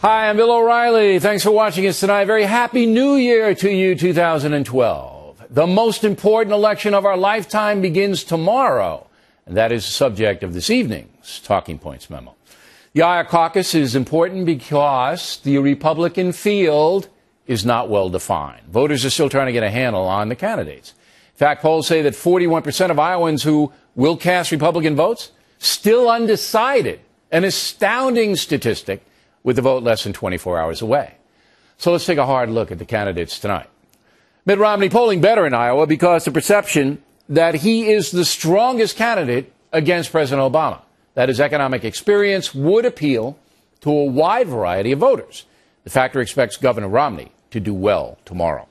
Hi, I'm Bill O'Reilly. Thanks for watching us tonight. Very happy New Year to you, 2012. The most important election of our lifetime begins tomorrow, and that is the subject of this evening's Talking Points memo. The Iowa caucus is important because the Republican field is not well defined. Voters are still trying to get a handle on the candidates. In fact, polls say that 41% of Iowans who will cast Republican votes still undecided, an astounding statistic, with the vote less than 24 hours away. So let's take a hard look at the candidates tonight. Mitt Romney polling better in Iowa because the perception that he is the strongest candidate against President Obama, that his economic experience would appeal to a wide variety of voters. The factor expects Governor Romney to do well tomorrow.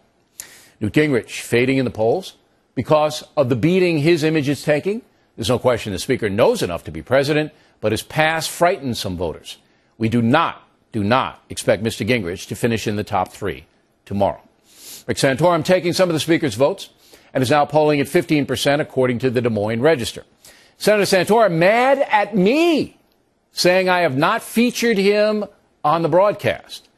Newt Gingrich fading in the polls because of the beating his image is taking. There's no question the speaker knows enough to be president, but his past frightened some voters. We do not expect Mr. Gingrich to finish in the top three tomorrow. Rick Santorum taking some of the speaker's votes and is now polling at 15% according to the Des Moines Register. Senator Santorum mad at me, saying I have not featured him on the broadcast.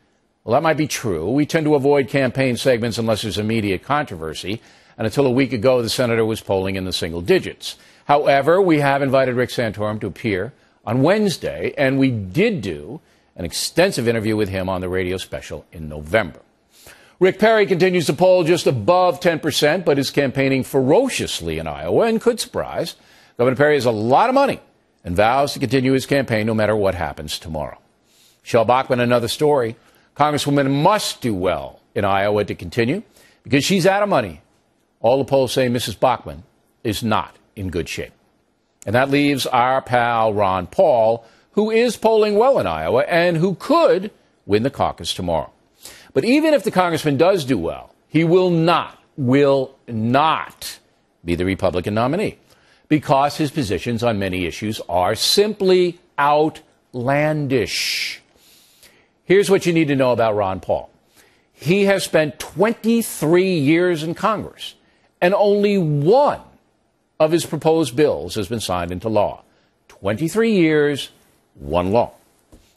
Well, that might be true. We tend to avoid campaign segments unless there's immediate controversy. And until a week ago, the senator was polling in the single digits. However, we have invited Rick Santorum to appear on Wednesday, and we did do an extensive interview with him on the radio special in November. Rick Perry continues to poll just above 10%, but is campaigning ferociously in Iowa and could surprise. Governor Perry has a lot of money and vows to continue his campaign no matter what happens tomorrow. Michelle Bachmann, another story. Congresswoman must do well in Iowa to continue because she's out of money. All the polls say Mrs. Bachmann is not in good shape. And that leaves our pal Ron Paul, who is polling well in Iowa and who could win the caucus tomorrow. But even if the congressman does do well, he will not be the Republican nominee because his positions on many issues are simply outlandish. Here's what you need to know about Ron Paul. He has spent 23 years in Congress, and only one of his proposed bills has been signed into law. 23 years, one law.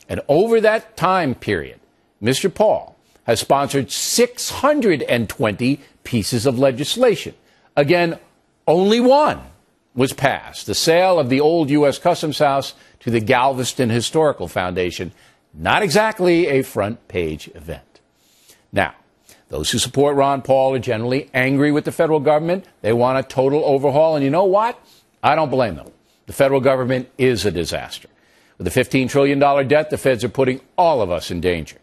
And over that time period, Mr. Paul has sponsored 620 pieces of legislation. Again, only one was passed, the sale of the old U.S. Customs House to the Galveston Historical Foundation. Not exactly a front-page event. Now, those who support Ron Paul are generally angry with the federal government. They want a total overhaul. And you know what? I don't blame them. The federal government is a disaster. With a $15 trillion debt, the feds are putting all of us in danger.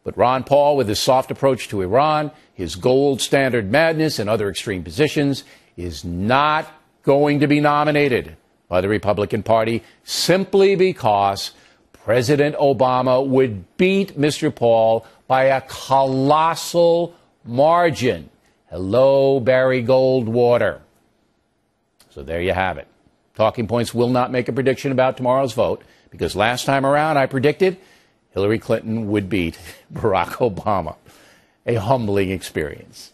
But Ron Paul, with his soft approach to Iran, his gold standard madness, and other extreme positions, is not going to be nominated by the Republican Party simply because President Obama would beat Mr. Paul by a colossal margin. Hello, Barry Goldwater. So there you have it. Talking Points will not make a prediction about tomorrow's vote because last time around I predicted Hillary Clinton would beat Barack Obama. A humbling experience.